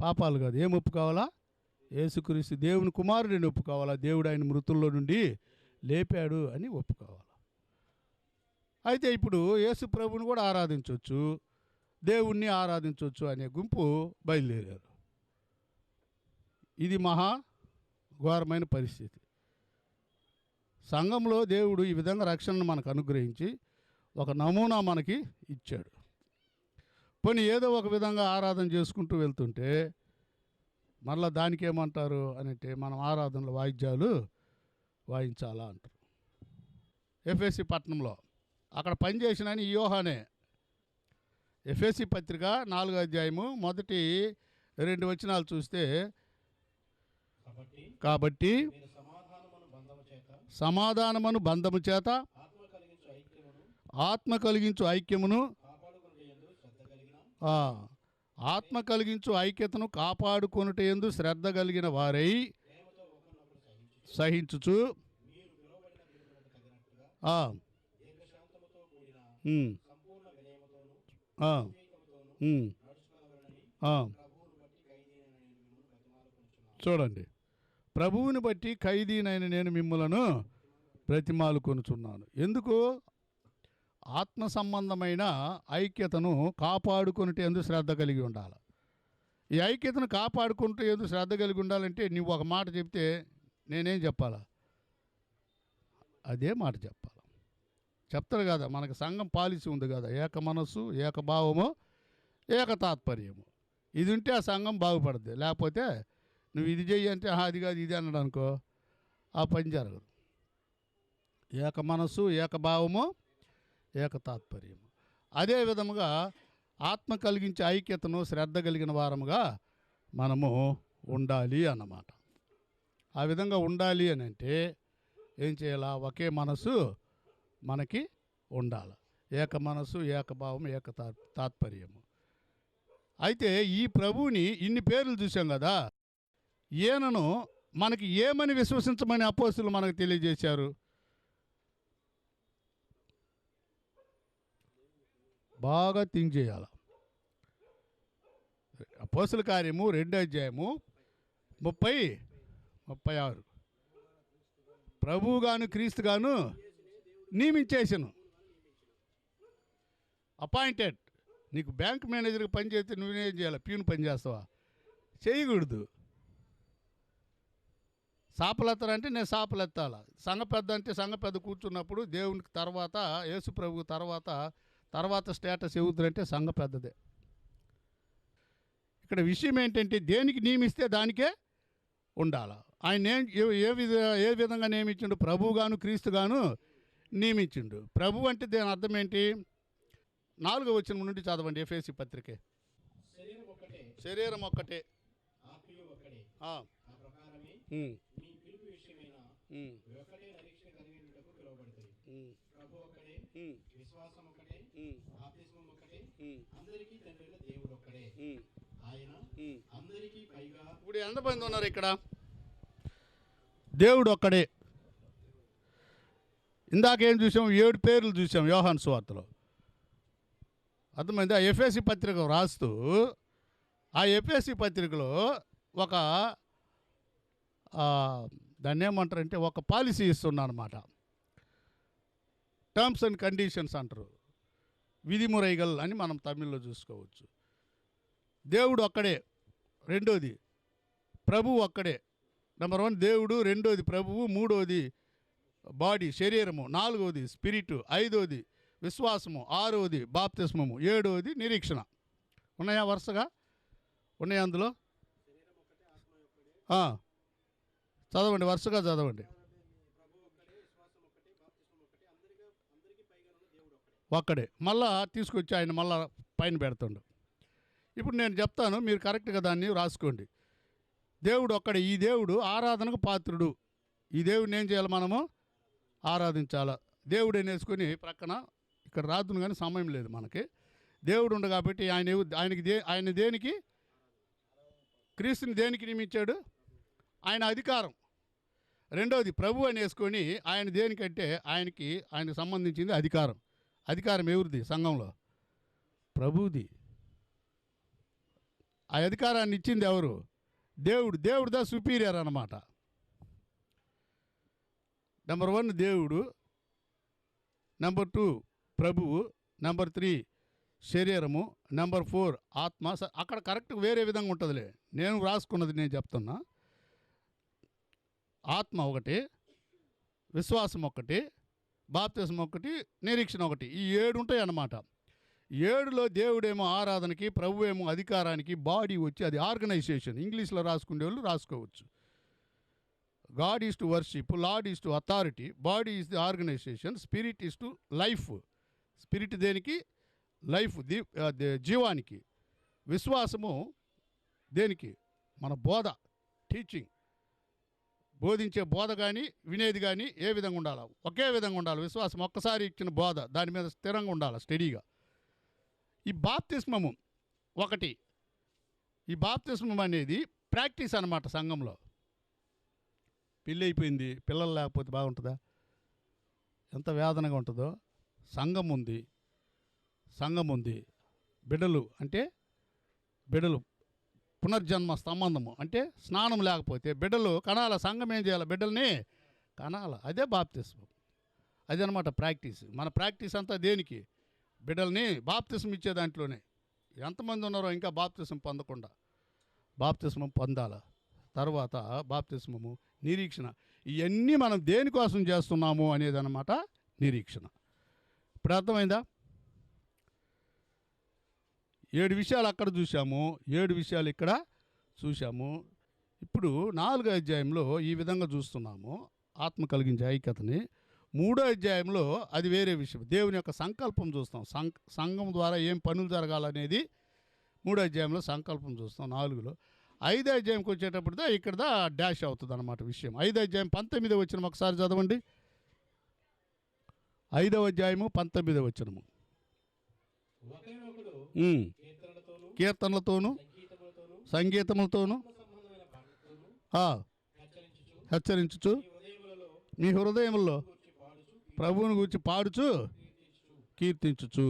S5: పాపాలు కాదు. ఏం ఒప్పుకోవాలా? యేసుక్రీస్తు దేవుని కుమారుడిని ఒప్పుకోవాలా. దేవుడు ఆయన మృతుల్లో నుండి లేపాడు అని ఒప్పుకోవాలి. అయితే ఇప్పుడు యేసు ప్రభుని కూడా ఆరాధించవచ్చు, దేవుణ్ణి ఆరాధించవచ్చు అనే గుంపు బయలుదేరారు. ఇది మహా ఘోరమైన పరిస్థితి. సంఘంలో దేవుడు ఈ విధంగా రక్షణను మనకు అనుగ్రహించి ఒక నమూనా మనకి ఇచ్చాడు. పోనీ ఏదో ఒక విధంగా ఆరాధన చేసుకుంటూ వెళ్తుంటే మళ్ళీ దానికి ఏమంటారు అని అంటే, మనం ఆరాధనలు వాయిద్యాలు వాయించాలా అంటారు. ఎఫ్ఎస్సి పట్టణంలో అక్కడ పనిచేసిన ఆయన యోహానే. ఎఫ్ఎస్సి పత్రిక 4వ అధ్యాయము మొదటి 2 వచనాలు చూస్తే, కాబట్టి
S6: మీరు
S5: సమాధానమును బంధము చేత ఆత్మ కలిగించు ఐక్యమును ఆత్మ కలిగించు ఐక్యతను కాపాడుకొనుట యందు శ్రద్ధ కలిగిన వారై సహించుచు చూడండి, ప్రభువుని బట్టి ఖైదీనైన నేను మిమ్ములను బ్రతిమాలుకొనుచున్నాను. ఎందుకు? ఆత్మ సంబంధమైన ఐక్యతను కాపాడుకునేటందు శ్రద్ధ కలిగి ఉండాలి. ఈ ఐక్యతను కాపాడుకుంటూ శ్రద్ధ కలిగి ఉండాలంటే నువ్వు ఒక మాట చెప్తే నేనేం చెప్పాలా? అదే మాట చెప్పాలి. చెప్తారు కదా, మనకు సంఘం పాలసీ ఉంది కదా, ఏక మనస్సు, ఏకభావము, ఏకతాత్పర్యము. ఇది ఉంటే ఆ సంఘం బాగుపడుద్ది. లేకపోతే నువ్వు ఇది చెయ్యి అంటే అది కాదు ఇది అన్నాడు అనుకో, ఆ పని జరగదు. ఏక మనస్సు, ఏకభావము, ఏకతాత్పర్యము. అదే విధముగా ఆత్మ కలిగించే ఐక్యతను శ్రద్ధ కలిగిన వారముగా మనము ఉండాలి అన్నమాట. ఆ విధంగా ఉండాలి అని అంటే ఏం చేయాలా? ఒకే మనసు మనకి ఉండాలి. ఏక మనసు, ఏకభావం, తాత్పర్యము. అయితే ఈ ప్రభువుని ఇన్ని పేర్లు చూసాం కదా, ఈయనను మనకి ఏమని విశ్వసించమని అపోస్తులు మనకు తెలియజేశారు? బాగా థింక్ చేయాలి. అపోస్తుల కార్యము 2వ అధ్యాయము 36. ప్రభువుగాను క్రీస్తుగాను నియమించేసాను. అపాయింటెడ్. నీకు బ్యాంక్ మేనేజర్కి పని చేస్తే నువ్వేం చేయాలి? ప్యూన్ పని చేస్తావా? చేయకూడదు. సాపలెత్తారంటే నేను సాపలెత్తాల. సంఘ పెద్ద అంటే సంఘ పెద్ద కూర్చున్నప్పుడు దేవునికి తర్వాత, యేసు ప్రభువు తర్వాత స్టేటస్ ఎవరుదంటే సంఘ పెద్దదే. ఇక్కడ విషయం ఏంటంటే దేనికి నియమిస్తే దానికే ఉండాలి. ఆయన ఏ విధంగా నియమించిండు? ప్రభువుగాను క్రీస్తుగాను నియమించిండు. ప్రభు అంటే దాని అర్థం ఏంటి? 4వ వచనం నుండి చదవండి. ఎఫెసీ పత్రికే.
S6: శరీరం ఒక్కటే,
S5: శరీరం ఒక్కటే,
S6: ఆత్మీయ ఒక్కడే.
S5: ఆ,
S6: ఆ ప్రకారమే
S5: ఉమ్,
S6: మీ పిలుపు విషయమైన
S5: ఉమ్,
S6: ఒక్కటే నిరీక్షణ కలిగినకు పిలువబడతాయి.
S5: ఉమ్,
S6: ప్రభు ఒక్కడే,
S5: ఉమ్,
S6: విశ్వాసం ఒక్కటే,
S5: ఉమ్,
S6: బాప్తిస్మం ఒక్కటే,
S5: ఉమ్,
S6: అందరికీ తండ్రైన దేవుడు ఒక్కడే.
S5: ఉమ్,
S6: ఆయన
S5: ఉమ్.
S6: అందరికీ పైగా
S5: ఇప్పుడు ఎంతమంది ఉన్నారు ఇక్కడ? దేవుడు ఒక్కడే. ఇందాకేం చూసాం? 7 పేర్లు చూసాం యోహాను సువార్తలో. అర్థమైంది. ఆ ఎఫెసీ పత్రిక రాస్తూ ఆ ఎఫెసీ పత్రికలో ఒక దాన్ని ఏమంటారంటే ఒక పాలసీ ఇస్తున్నా అనమాట. టర్మ్స్ అండ్ కండిషన్స్ అంటారు. విధిమురైగల్ అని మనం తమిళ్లో చూసుకోవచ్చు. దేవుడు ఒక్కడే. రెండోది ప్రభువు ఒక్కడే. నెంబర్ 1 దేవుడు, రెండోది ప్రభువు, మూడోది బాడీ శరీరము, 4వది స్పిరిట్, 5వది విశ్వాసము, 6వది బాప్తిస్మము, 7వది నిరీక్షణ. ఉన్నాయా? వరుసగా ఉన్నాయా అందులో? చదవండి, వరుసగా చదవండి. ఒక్కడే. మళ్ళా తీసుకొచ్చి ఆయన మళ్ళా పైన పెడుతుండు. ఇప్పుడు నేను చెప్తాను, మీరు కరెక్ట్గా దాన్ని రాసుకోండి. దేవుడు ఒక్కడే. ఈ దేవుడు ఆరాధనకు పాత్రుడు. ఈ దేవుడిని ఏం చేయాలి? మనము ఆరాధించాలి. దేవుడు నేర్చుకొని ప్రక్కన ఇక్కడ రాదును, కానీ సమయం లేదు మనకి. దేవుడు ఉండు కాబట్టి ఆయన దేనికి, క్రీస్తుని దేనికి నియమించాడు? ఆయన అధికారం. రెండోది ప్రభు అని వేసుకొని ఆయన దేనికంటే ఆయనకు సంబంధించింది అధికారం. అధికారం ఎవరిది? సంఘంలో ప్రభువుది. ఆ అధికారాన్ని ఇచ్చింది ఎవరు? దేవుడు. దేవుడుదా సుపీరియర్ అన్నమాట. నెంబర్ 1 దేవుడు, నెంబర్ 2 ప్రభువు, నెంబర్ 3 శరీరము, నెంబర్ 4 ఆత్మ. అక్కడ కరెక్ట్ వేరే విధంగా ఉంటుందిలే, నేను రాసుకున్నది నేను చెప్తున్నా. ఆత్మ ఒకటి, విశ్వాసం ఒకటి, బాప్తిస్మం ఒకటి, నిరీక్షణ ఒకటి. ఈ 7 ఉంటాయి అన్నమాట. 7లో దేవుడేమో ఆరాధనకి, ప్రభు ఏమో అధికారానికి, బాడీ వచ్చి అది ఆర్గనైజేషన్. ఇంగ్లీష్లో రాసుకునే వాళ్ళు రాసుకోవచ్చు. God is to worship, Lord is to authority, body is the organisation, spirit is to life. Spirit దేనికి? లైఫ్, జీవానికి. విశ్వాసము దేనికి? మన బోధ, టీచింగ్. బోధించే బోధ కానీ వినేది కానీ ఏ విధంగా ఉండాలి? ఒకే విధంగా ఉండాలి. విశ్వాసం ఒక్కసారి ఇచ్చిన బోధ దాని మీద స్థిరంగా ఉండాలి, స్టడీగా. ఈ బాప్తిస్మము ఒకటి. ఈ బాప్తిస్మం అనేది ప్రాక్టీస్ అన్నమాట. సంఘంలో పెళ్ళి అయిపోయింది, పిల్లలు లేకపోతే బాగుంటుందా? ఎంత వేదనగా ఉంటుందో. సంఘం ఉంది, బిడ్డలు అంటే బిడ్డలు, పునర్జన్మ సంబంధము అంటే స్నానం లేకపోతే బిడ్డలు కనాల. సంఘం ఏం చేయాలి? బిడ్డల్ని కనాల. అదే బాప్తిస్మం. అదనమాట ప్రాక్టీస్. మన ప్రాక్టీస్ అంతా దేనికి? బిడ్డల్ని బాప్తిసం ఇచ్చే దాంట్లోనే. ఎంతమంది ఉన్నారో ఇంకా బాప్తిసం పొందకుండా? బాప్తిస్మం పొందాల. తర్వాత బాప్తిస్మము, నిరీక్షణ. ఇవన్నీ మనం దేనికోసం చేస్తున్నాము అనేది అన్నమాట నిరీక్షణ. ఇప్పుడు అర్థమైందా? 7 విషయాలు అక్కడ చూసాము, 7 విషయాలు ఇక్కడ చూసాము. ఇప్పుడు 4వ అధ్యాయంలో ఈ విధంగా చూస్తున్నాము ఆత్మ కలిగించే ఐక్యతని. 3వ అధ్యాయంలో అది వేరే విషయం, దేవుని యొక్క సంకల్పం చూస్తాం. సంఘం ద్వారా ఏం పనులు జరగాలనేది 3వ అధ్యాయంలో సంకల్పం చూస్తాం. 4లో 5వ అధ్యాయంకి వచ్చేటప్పుడు ఇక్కడ డాష్ అవుతుంది అన్నమాట విషయం. 5వ అధ్యాయం 19వ వచనం ఒకసారి చదవండి. 5వ అధ్యాయము 19వ వచనము.
S6: ఒకరినొకడు
S5: ఉమ్.
S6: కీర్తనలతోనూ
S5: కీర్తనలతోనూ
S6: సంగీతములతోనూ
S5: సంగీతములతోనూ
S6: సంబంధమైన పాటలతోనూ హెచ్చరించుచు
S5: హెచ్చరించుచు
S6: ఈ హృదయములలో
S5: మీ హృదయముల్లో
S6: గూర్చి పాడుచు
S5: ప్రభువుని గురించి పాడుచు కీర్తించుచు.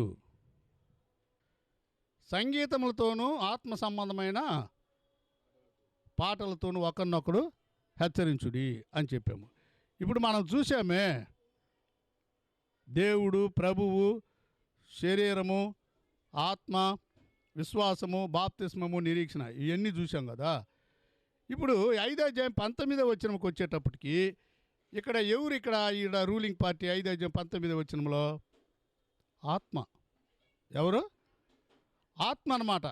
S5: సంగీతములతోనూ ఆత్మ సంబంధమైన పాటలతోనూ ఒకరినొకడు హెచ్చరించుడి అని చెప్పాము. ఇప్పుడు మనం చూసామే, దేవుడు, ప్రభువు, శరీరము, ఆత్మ, విశ్వాసము, బాప్తిస్మము, నిరీక్షణ, ఇవన్నీ చూసాం కదా. ఇప్పుడు 5వ అధ్యాయం 19వ వచనంకి వచ్చేటప్పటికి ఇక్కడ ఎవరు ఈడ రూలింగ్ పార్టీ? 5వ అధ్యాయం 19వ వచనంలో ఆత్మ. ఎవరు? ఆత్మ అన్నమాట.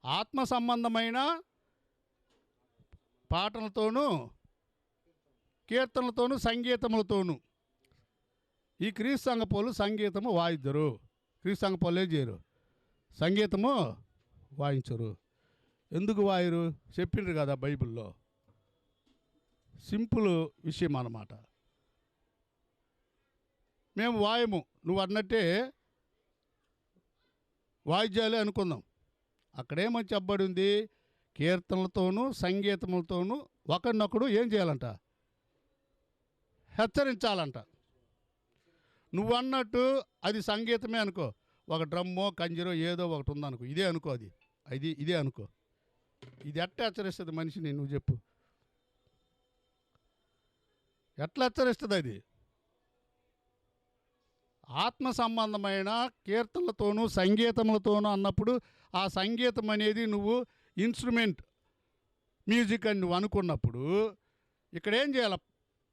S5: ఆత్మ సంబంధమైన పాటలతోనూ కీర్తనలతోనూ సంగీతములతోనూ. ఈ క్రీస్తు సంఘపోలు సంగీతము వాయిద్దరు. క్రీస్తు సంఘపోలు ఏం చేయరు? సంగీతము వాయించరు. ఎందుకు వాయరు? చెప్పిండ్రు కదా బైబిల్లో. సింపుల్ విషయం అన్నమాట. మేము వాయము, నువ్వు అన్నట్టే వాయిద్యాలే అనుకుందాం. అక్కడేమని చెప్పబడి ఉంది? కీర్తనలతోనూ సంగీతములతోనూ ఒకరినొకడు ఏం చేయాలంట? హెచ్చరించాలంట. నువ్వు అన్నట్టు అది సంగీతమే అనుకో, ఒక డ్రమ్మో కంజరో ఏదో ఒకటి ఉందనుకో, ఇదే అనుకో, ఇదే అనుకో. ఇది ఎట్లా హెచ్చరిస్తుంది మనిషిని? నువ్వు చెప్పు, ఎట్లా హెచ్చరిస్తుంది అది? ఆత్మ సంబంధమైన కీర్తనలతోనూ సంగీతములతోనూ అన్నప్పుడు ఆ సంగీతం అనేది నువ్వు ఇన్స్ట్రుమెంట్ మ్యూజిక్ అని నువ్వు అనుకున్నప్పుడు ఇక్కడ ఏం చేయాలి?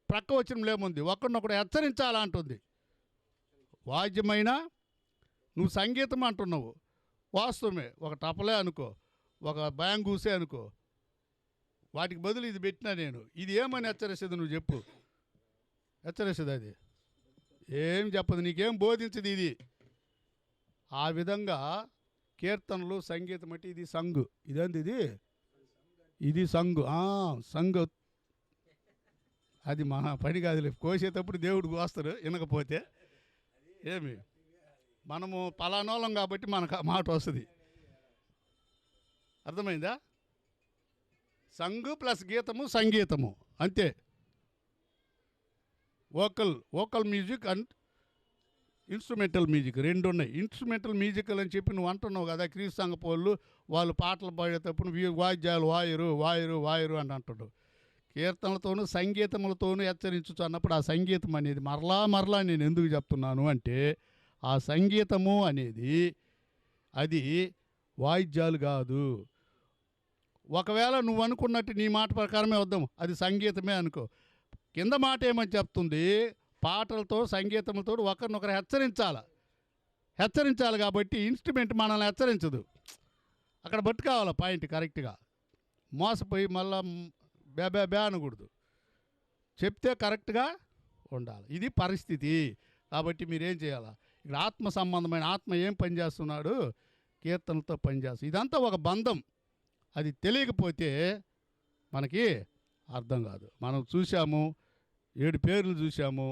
S5: ప్రక్క వచనంలో ఏముంది? ఒకరినొకడు హెచ్చరించాలా అంటుంది. వాద్యమైన నువ్వు సంగీతం అంటున్నావు, వాస్తవమే. ఒక టపలే అనుకో, ఒక బ్యాంగూసే అనుకో, వాటికి బదులు ఇది పెట్టినా నేను, ఇది ఏమని హెచ్చరిస్తుంది? నువ్వు చెప్పు. హెచ్చరిస్తుంది అది ఏం చెప్పదు, నీకేం బోధించదు ఇది. ఆ విధంగా కీర్తనలు, సంగీతం అంటే ఇది సంగు. ఇదేంది ఇది సంగు. సంగు అది మన పని కాదులే. కోసేటప్పుడు దేవుడు కోస్తారు, వినకపోతే ఏమి. మనము పలానోళం కాబట్టి మనకు మాట వస్తుంది. అర్థమైందా? సంగు ప్లస్ గీతము సంగీతము అంతే. Vocal music and instrumental music రెండు ఉన్నాయి. ఇన్స్ట్రుమెంటల్ మ్యూజికల్ అని చెప్పి నువ్వు అంటున్నావు కదా, క్రీస్తు సంఘపోళ్ళు వాళ్ళు పాటలు పాడేటప్పుడు వాయిద్యాలు వాయరు అని అంటాడు. కీర్తనలతోనూ సంగీతములతోనూ హెచ్చరించు అన్నప్పుడు ఆ సంగీతం అనేది మరలా నేను ఎందుకు చెప్తున్నాను అంటే, ఆ సంగీతము అనేది అది వాయిద్యాలు కాదు. ఒకవేళ నువ్వు అనుకున్నట్టు నీ మాట ప్రకారమే వద్దాం, అది సంగీతమే అనుకో. కింద మాట ఏమని చెప్తుంది? పాటలతో సంగీతంతో ఒకరినొకరు హెచ్చరించాలి కాబట్టి ఇన్స్ట్రుమెంట్ మనల్ని హెచ్చరించదు. అక్కడ పట్టుకోవాలి పాయింట్ కరెక్ట్గా. మోసపోయి మళ్ళా బే అనకూడదు. చెప్తే కరెక్ట్గా ఉండాలి. ఇది పరిస్థితి. కాబట్టి మీరేం చేయాలా? ఇక్కడ ఆత్మ సంబంధమైన ఆత్మ ఏం పనిచేస్తున్నాడు? కీర్తనలతో పనిచేస్తుంది. ఇదంతా ఒక బంధం. అది తెలియకపోతే మనకి అర్థం కాదు. మనం చూసాము, 7 పేర్లు చూసాము.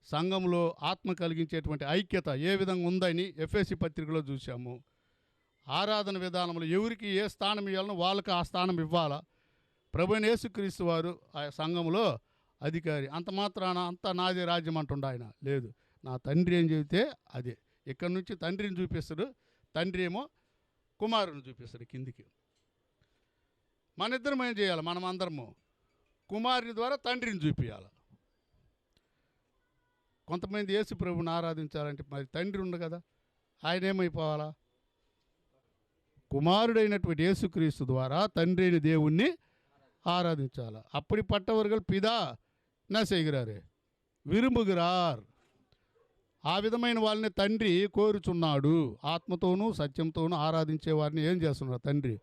S5: సంఘంలో ఆత్మ కలిగించేటువంటి ఐక్యత ఏ విధంగా ఉందని ఎఫ్ఎస్సి పత్రికలో చూసాము. ఆరాధన విధానంలో ఎవరికి ఏ స్థానం ఇవ్వాలనో వాళ్ళకి ఆ స్థానం ఇవ్వాలా. ప్రభువైన యేసుక్రీస్తు వారు ఆ సంఘంలో అధికారి. అంత మాత్రాన అంతా నాదే రాజ్యం అంటుండ ఆయన. లేదు, నా తండ్రి ఏం చెబితే అదే. ఇక్కడి నుంచి తండ్రిని చూపిస్తాడు, తండ్రి ఏమో కుమారుని చూపిస్తాడు కిందికి. మన ఇద్దరం ఏం చేయాలి? మనం అందరము కుమారుని ద్వారా తండ్రిని చూపించాలి. కొంతమంది యేసు ప్రభుని ఆరాధించాలంటే మరి తండ్రి ఉంది కదా, ఆయన ఏమైపోవాలా? కుమారుడైనటువంటి యేసుక్రీస్తు ద్వారా తండ్రి అయిన దేవుణ్ణి ఆరాధించాలి. అప్పటి పట్టవర్గలు పిదా నా செய்கிறாரு విరుముகிறாర్. ఆ విధమైన వాళ్ళని తండ్రి కోరుచున్నాడు. ఆత్మతోనూ సత్యంతోనూ ఆరాధించే వారిని ఏం చేస్తున్నాడు? తండ్రి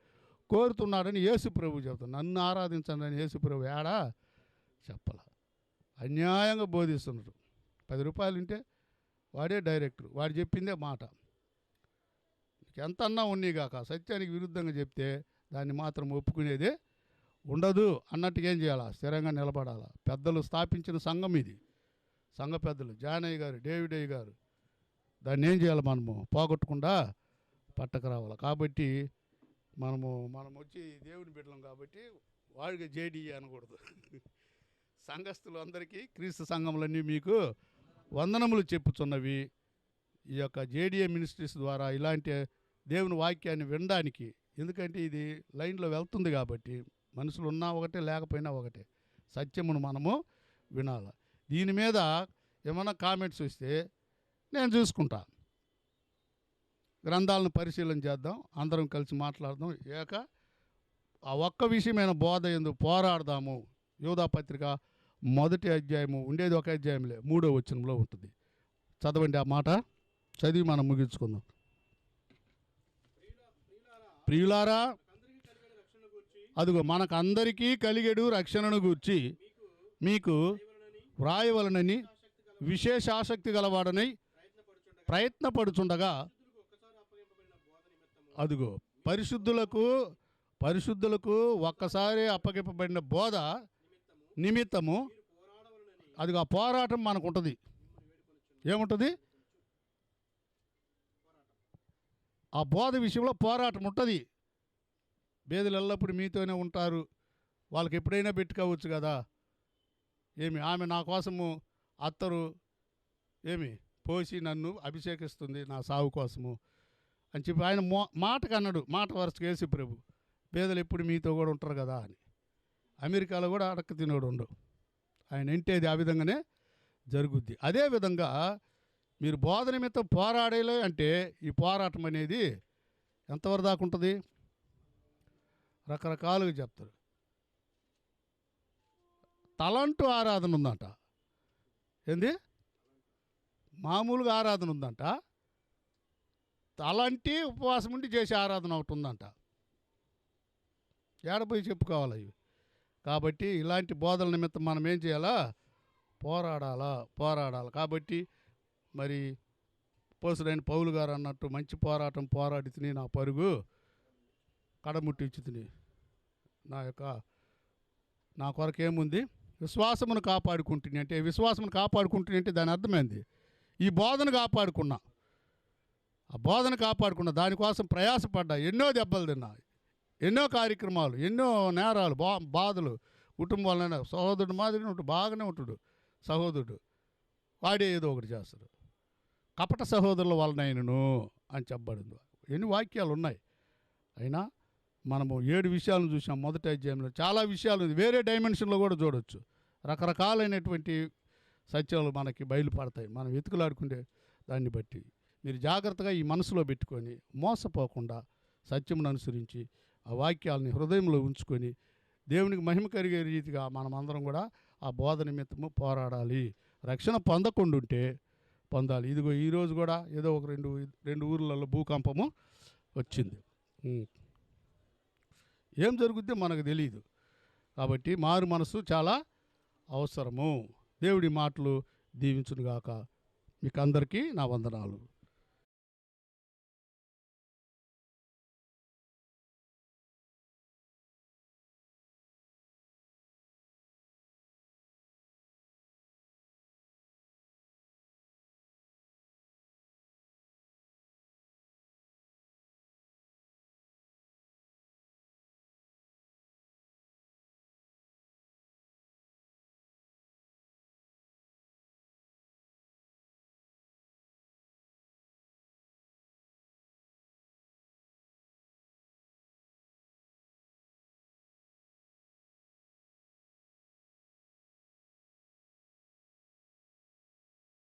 S5: కోరుతున్నాడని యేసు ప్రభు చెబుతాడు. నన్ను ఆరాధించండి అని యేసు ప్రభు ఏడా చెప్పాల. అన్యాయంగా బోధిస్తున్నాడు. 10 రూపాయలు ఉంటే వాడే డైరెక్టర్, వాడు చెప్పిందే మాట. ఎంత అన్నా ఉన్నీగాక సత్యానికి విరుద్ధంగా చెప్తే దాన్ని మాత్రం ఒప్పుకునేదే ఉండదు అన్నట్టుగా ఏం చేయాలా? స్థిరంగా నిలబడాలా. పెద్దలు స్థాపించిన సంఘం ఇది. సంఘ పెద్దలు జానయ్య గారు, డేవిడయ్య గారు, దాన్ని ఏం చేయాలి? మనము పోగొట్టకుండా పట్టకు రావాలి. కాబట్టి మనం వచ్చి దేవుని బిడ్డలం కాబట్టి వాడికి జేడీఏ అనకూడదు. సంఘస్థులు అందరికీ క్రీస్తు సంఘములన్నీ మీకు వందనములు చెప్పుచున్నవి. ఈ యొక్క జేడీఏ మినిస్ట్రీస్ ద్వారా ఇలాంటి దేవుని వాక్యాన్ని వినడానికి, ఎందుకంటే ఇది లైన్లో వెళ్తుంది కాబట్టి మనుషులు ఉన్నా ఒకటే లేకపోయినా ఒకటే, సత్యమును మనము వినాలి. దీని మీద ఏమైనా కామెంట్స్ వస్తే నేను చూసుకుంటా. గ్రంథాలను పరిశీలన చేద్దాం, అందరం కలిసి మాట్లాడదాం. ఆ ఒక్క విషయమైన బోధ ఎందుకు పోరాడదాము. యోధా పత్రిక 1వ అధ్యాయము ఉండేది ఒక అధ్యాయంలే, 3వ వచనంలో ఉంటుంది. చదవండి ఆ మాట, చదివి మనం ముగించుకుందాం. ప్రియులారా, అదిగో మనకు అందరికీ కలిగేడు రక్షణను గూర్చి మీకు వ్రాయవలనని విశేష ఆసక్తి గలవాడనై ప్రయత్నపడుచుండగా, అదిగో పరిశుద్ధులకు ఒక్కసారి అప్పగింపబడిన బోధ నిమిత్తము, అదిగో ఆ పోరాటం మనకు ఉంటుంది. ఏముంటుంది? ఆ బోధ విషయంలో పోరాటం ఉంటుంది. బేదలు ఎల్లప్పుడు మీతోనే ఉంటారు, వాళ్ళకి ఎప్పుడైనా పెట్టుకోవచ్చు కదా. ఆమె నా కోసము అత్తరు పోసి నన్ను అభిషేకిస్తుంది నా సాగు కోసము అని చెప్పి ఆయన మాటకు అన్నాడు. మాట వరుసగా యేసు ప్రభు, బేదలు ఎప్పుడు మీతో కూడా ఉంటారు కదా అని. అమెరికాలో కూడా అడక్క తినోడు ఉండు. ఆయన ఎంటేది ఆ విధంగానే జరుగుద్ది. అదేవిధంగా మీరు బోధ నిమిత్తం పోరాడేలే అంటే ఈ పోరాటం అనేది ఎంతవరకు దాకా ఉంటుంది? రకరకాలుగా చెప్తారు. తలంటు ఆరాధన ఉందంట. ఏంది? మామూలుగా ఆరాధన ఉందంట. తలంటి ఉపవాసం ఉండి చేసే ఆరాధన ఒకటి ఉందంట. ఏడపోయి చెప్పుకోవాలి ఇవి. కాబట్టి ఇలాంటి బోధల నిమిత్తం మనం ఏం చేయాలా? పోరాడాలి. కాబట్టి మరి పోసుడైన పౌలు గారు అన్నట్టు మంచి పోరాటం పోరాడి తిని నా పరుగు కడముట్టించి తిని నా కొరకు ఏముంది? విశ్వాసమును కాపాడుకుంటుంది. అంటే విశ్వాసమును కాపాడుకుంటుంది అంటే దాని అర్థమైంది ఈ బోధన కాపాడుకున్నా, ఆ బోధన కాపాడుకున్నా, దానికోసం ప్రయాసపడ్డా, ఎన్నో దెబ్బలు తిన్నా, ఎన్నో కార్యక్రమాలు, ఎన్నో నేరాలు, బాధలు, కుటుంబాలైనా సహోదరుడు మాదిరి ఉంటాడు, బాగానే ఉంటాడు సహోదరుడు, వాడే ఏదో ఒకటి చేస్తాడు. కపట సహోదరుల వలనైనను అని చెప్పబడింది. ఎన్ని వాక్యాలు ఉన్నాయి. అయినా మనము 7 విషయాలను చూసాం మొదటి అధ్యాయంలో. చాలా విషయాలు వేరే డైమెన్షన్లో కూడా చూడవచ్చు. రకరకాలైనటువంటి సత్యాలు మనకి బయలుపడతాయి మనం వెతుకులాడుకునే దాన్ని బట్టి. మీరు జాగ్రత్తగా ఈ మనసులో పెట్టుకొని మోసపోకుండా సత్యమును అనుసరించి ఆ వాక్యాలని హృదయంలో ఉంచుకొని దేవునికి మహిమ కలిగే రీతిగా మనం అందరం కూడా ఆ బోధ నిమిత్తము పోరాడాలి. రక్షణ పొందకుండుంటే పొందాలి. ఇదిగో ఈరోజు కూడా ఏదో ఒక రెండు ఊర్లలో భూకంపము వచ్చింది. ఏం జరుగుద్దో మనకు తెలియదు. కాబట్టి మారు మనసు చాలా అవసరము. దేవుడి మాటలు దీవించునుగాక. మీకు అందరికీ నా వందనాలు.